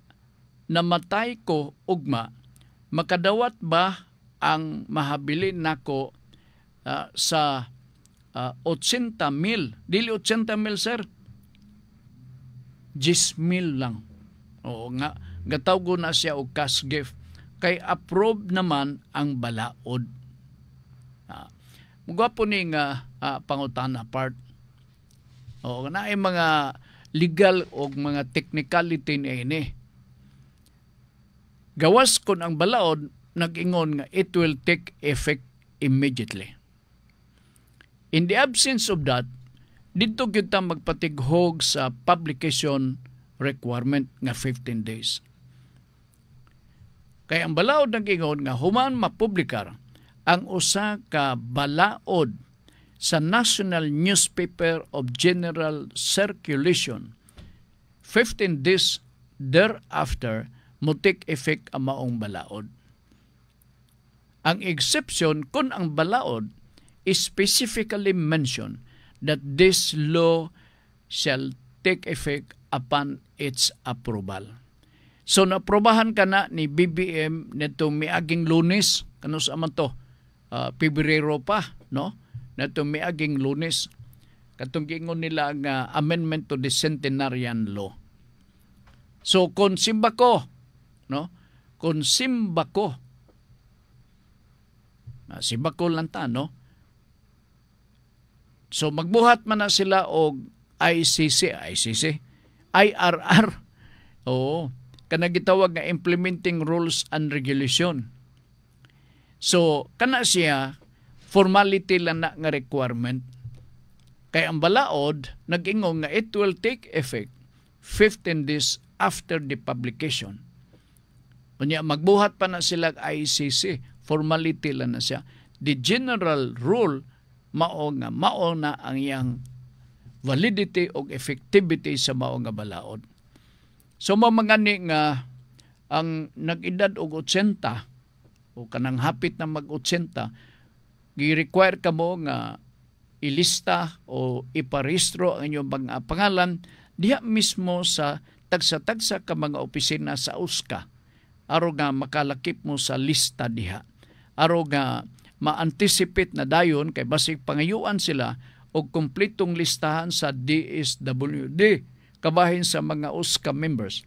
namatay ko ugma makadawat ba ang mahabilin nako sa 80,000? Dili 80,000 sir. 10,000 lang. Oo nga gatawgo na siya og cash gift kay approve naman ang balaod. Mugwapo ni nga pangutana part. O na ay mga legal o mga technicality ni ini. Gawas kon ang balaod nag-ingon nga it will take effect immediately. In the absence of that, dito kita magpatighog sa publication requirement nga 15 days. Kaya ang balaod nag-ingon nga human mapublikar ang usa ka balaod sa National Newspaper of General Circulation 15 days thereafter mo take effect ang maong balaod. Ang exception kung ang balaod is specifically mentioned that this law shall take effect upon its approval. So naprobahan ka na ni BBM nitong miaging Lunes, kano sa man to? Pebrero pa, no? Natong miaging Lunes. Katong giingon nila nga amendment to the Centenarian Law. So kung simba ko, no? Kung simba ko lang ta, no? So magbuhat man na sila og IRR. Oo. Kana gitawag nga implementing rules and regulation. So kana siya formality lang na nga requirement. Kay ang balaod nag-ingong nga it will take effect 15 days after the publication. Unya magbuhat pa na sila ICC, formality lang na siya. The general rule mao na ang iyang validity o effectivity sa mao nga balaod. So mamangani nga ang nag-edad og 80 o kanang hapit na mag-80 gi-require ka mo nga ilista o iparehistro ang inyong mga pangalan diha mismo sa tagsa-tagsa ka mga opisina sa USCA aro nga makalakip mo sa lista diha aro nga ma-anticipate na dayon kay basig pangayuan sila og kumpletong listahan sa DSWD kabahin sa mga USCA members.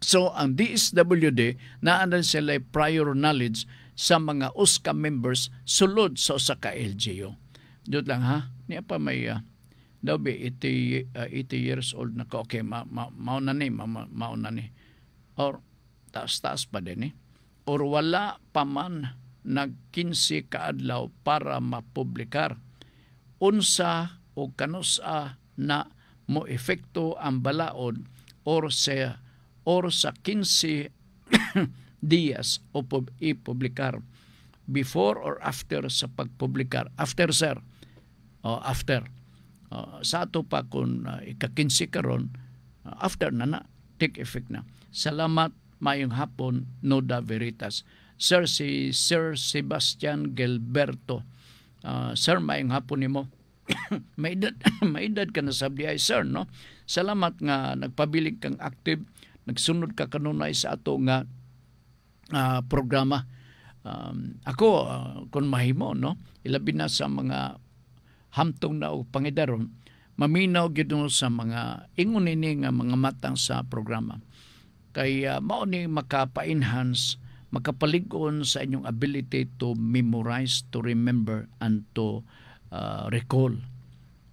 So ang DSWD naandan sila prior knowledge sa mga USCA members sulod sa usa ka LGU. Dito lang niya pa may daw be 80 years old na ko. Okay, mauna ni. Or taas pa din Or wala pa man nag-15 kaadlaw para mapublikar. Unsa o kanusa na mo efekto ang balaod or sa 15 días o ipublikar before or after sa pagpublikar. After sir. After. Sa ato pa kung ika-15 karon after na take effect na. Salamat mayong hapon Noda Veritas. Sir si Sir Sebastian Gilberto. Sir mayong hapon nimo. may edad ka na sabdi ay sir no. Salamat nga nagpabilig kang active, nagsunod ka kanunay sa ato nga programa. Ako kung mahimo no, ilabi na sa mga hamtong na o pangidaron, maminaw gyud sa mga ingon ini nga mga matang sa programa. Kay mao ni maka-enhance makapalig-on sa inyong ability to memorize, to remember, and to recall.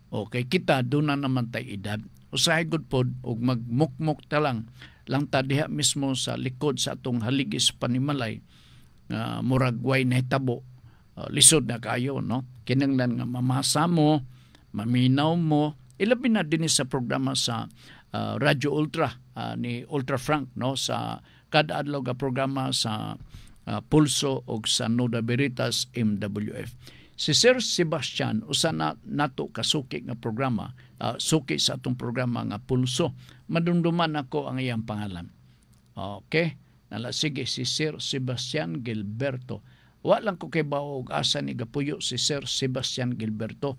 Okay, kita doon na naman tayo edad. Usahay good pod, og magmukmuk ta lang ta diha mismo sa likod sa atong haligis panimalay, murag way nahitabo, lisod na kayo, no? Kinanglan nga mamasa mo, maminaw mo, ilabi na din sa programa sa Radyo Ultra, ni Ultra Frank, no? Sa kada adlaw nga programa sa Pulso o sa Nuda Veritas MWF. Si Sir Sebastian, usa na nato kasuki nga programa, suki sa atong programa nga Pulso. Madumduman ako ang iyang pangalan. Okay? Sige, si Sir Sebastian Gilberto. Wa lang ko kay baog asa ni gapuyo si Sir Sebastian Gilberto.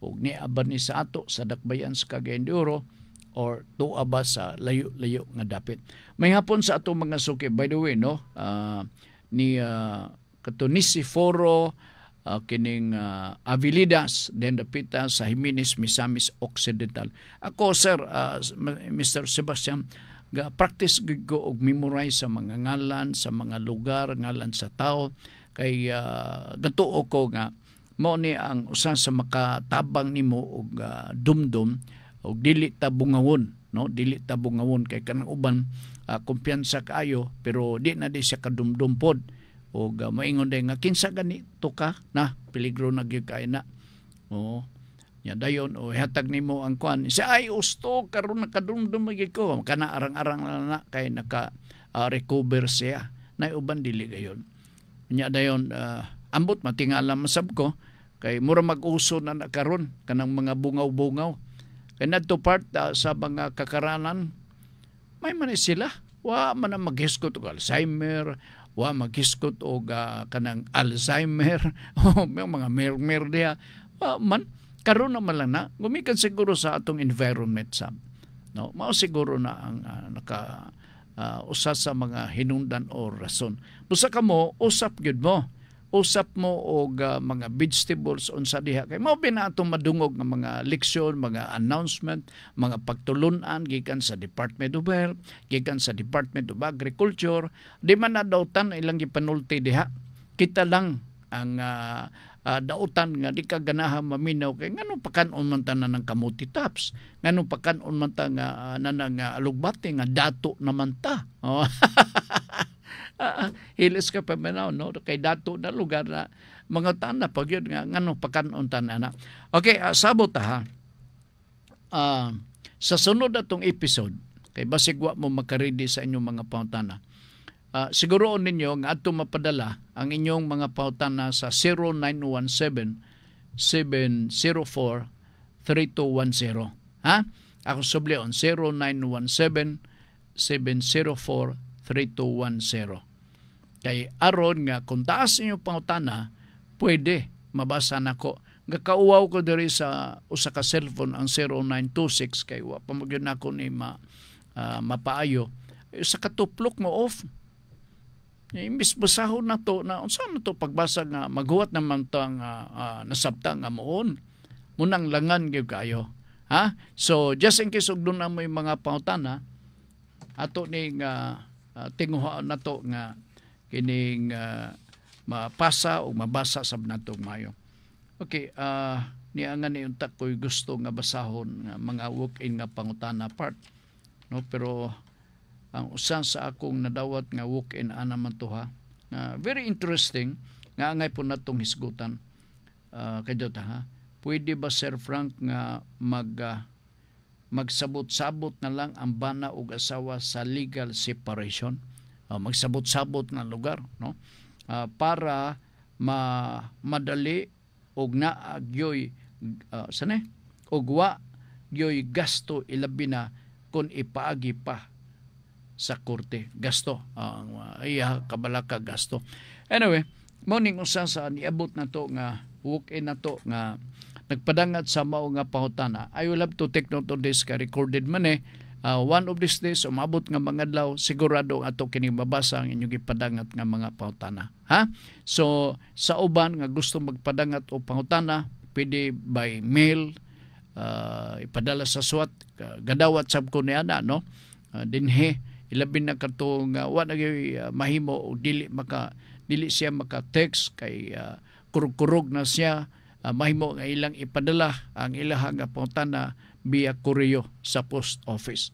Ug ni aban ni sa ato sa dakbayan sa Cagayan de Oro or tuwa ba sa layo-layo nga dapit. May hapon sa atong mga suki. By the way, no? Ni Katunisi Foro, kining Avilidas, then dapita sa Jimenez, Misamis Occidental. Ako, Sir, Mr. Sebastian, practice ko og memorize sa mga ngalan, sa mga lugar, ngalan sa tao. Kay gatuo ko nga, mo ni ang usa sa makatabang nimo og dumdum og dili ta bungawon, no? Dili ta bungawon kay kanang uban kumpiyansa kaayo pero di na di siya kadumdum pod. O maingon day nga kinsa ganito ka na peligro na gyud kay na. Oo. Ya dayon o hatag nimo ang kuan. Siya ay usto karon nakadumdum gyud ko. Kana arang-arang na kay naka recover siya. Nay uban dili gayon. Nya dayon ambot matingala masab ko kay mura mag-uso na karon kanang mga bungaw-bungaw. Kay nadto part sa mga kakaranan may man sila wa man maghiskot og Alzheimer, wa maghiskot og kanang Alzheimer o mga mer diha man karon naman lang na gumikan siguro sa atong environment sa no mao siguro na ang usa sa mga hinungdan o rason. Busa kamo usap gyud mo og mga vegetables unsa diha kay mao atong madungog nga mga leksyon, mga announcement, mga pagtulun-an gikan sa Department of Health, gikan sa Department of Agriculture. Di man na dautan ilang gipanulti diha. Kita lang ang dautan nga di ka ganahan maminaw kay ngano pakanon man ta ng kamuti tops, ngano pakanon man ta nga nanang alugbati nga dato naman ta. Hilis ka pa manaw, no? Kay dato na lugar na mga tana pag yun nga ngano pakanon ta na. Okay, sabot ha. Sa sunod atong episode kay basig wa mo makaredy sa inyong mga pautana. Siguroon ninyo nga ato mapadala ang inyong mga pautana sa 0917-704-3210. Ha? Ako sublion 0917-704-3210. Kay aron nga kung taas inyong pautana, pwede mabasa nako. Gakauwaw ko diri sa usa ka cellphone ang 0926 kay wa pa magyud nako ni mapaayo. Sa katuplok mo off. Imbis basahon na to na unsa na to pagbasa nga maghuwat naman ta nga nasabta nga moon. Munang langan gyud kayo. Ha? So just in case og doon na mo yung mga pautana ato ning tinguha na to nga kining mapasa o mabasa sab natong mayo. Okay, niya nga ni unta ko'y gusto nga basahon nga mga walk-in nga pangutana part. No, pero ang usan sa akong nadawat nga walk-in ana man to ha. Very interesting nga angay po natong hisgutan. Kadto ha. Pwede ba Sir Frank nga magsabot-sabot na lang ang bana ug asawa sa legal separation? Magsabot-sabot na lugar, no? Para madali og naagyoy og wa gyoy gasto ilabi na kung ipaagi pa sa korte. Gasto iya kabalaka gasto. Anyway, morning usa sa niabot na to nga walk-in na to nga nagpadangat sa mao nga pangutana. I will have to take note of this ka recorded man one of these days umabot nga mga adlaw sigurado ato kini mabasa ang inyong ipadangat nga mga pangutana. Ha? So sa uban nga gusto magpadangat o pangutana, pwede by mail, ipadala sa SWAT, gadawat sab ko niana, no? Dinhe ilabi na katong wa na mahimo o dili siya maka-text kay kurug-kurug na siya, mahimo nga ilang ipadala ang ilahang pangutana via koreo sa post office.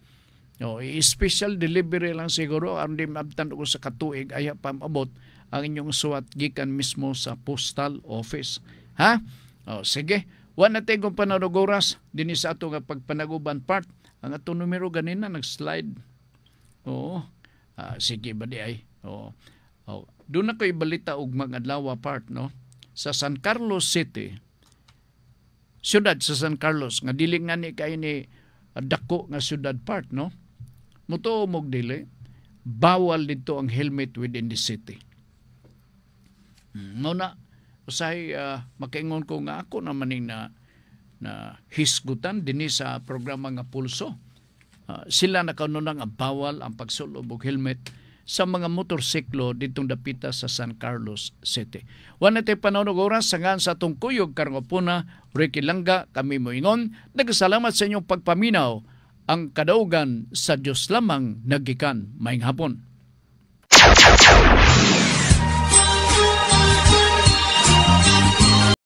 No, special delivery lang siguro aron di maabtan ko sa katuig aya pa maabot ang inyong suwat gikan mismo sa postal office. Ha? Sige. Wa na tayo kung panahon oras dinhi sa ato nga pagpanaguban part. Ang ato numero ganina nag-slide. Oo. Sige ba di ay? Oo. Doon na ko ibalita og mag-adlaw part, no? Sa San Carlos City, siyudad sa San Carlos, nga dili nga ni kayo ni dako nga siyudad part, no? Muto mog dili, bawal dito ang helmet within the city. Muna, usahay makaingon ko nga ako naman na hisgutan dinhi sa programa nga Pulso. Sila nakanunang nga bawal ang pagsulob og helmet sa mga motorsiklo ditong dapita sa San Carlos City. Wala tayo panahon og oras sangan sa atong kuyog karong puna, Ricky Langga, kami moingon. Nagasalamat sa inyong pagpaminaw. Ang kadaugan sa Dios lamang nagikan. Maayong hapon.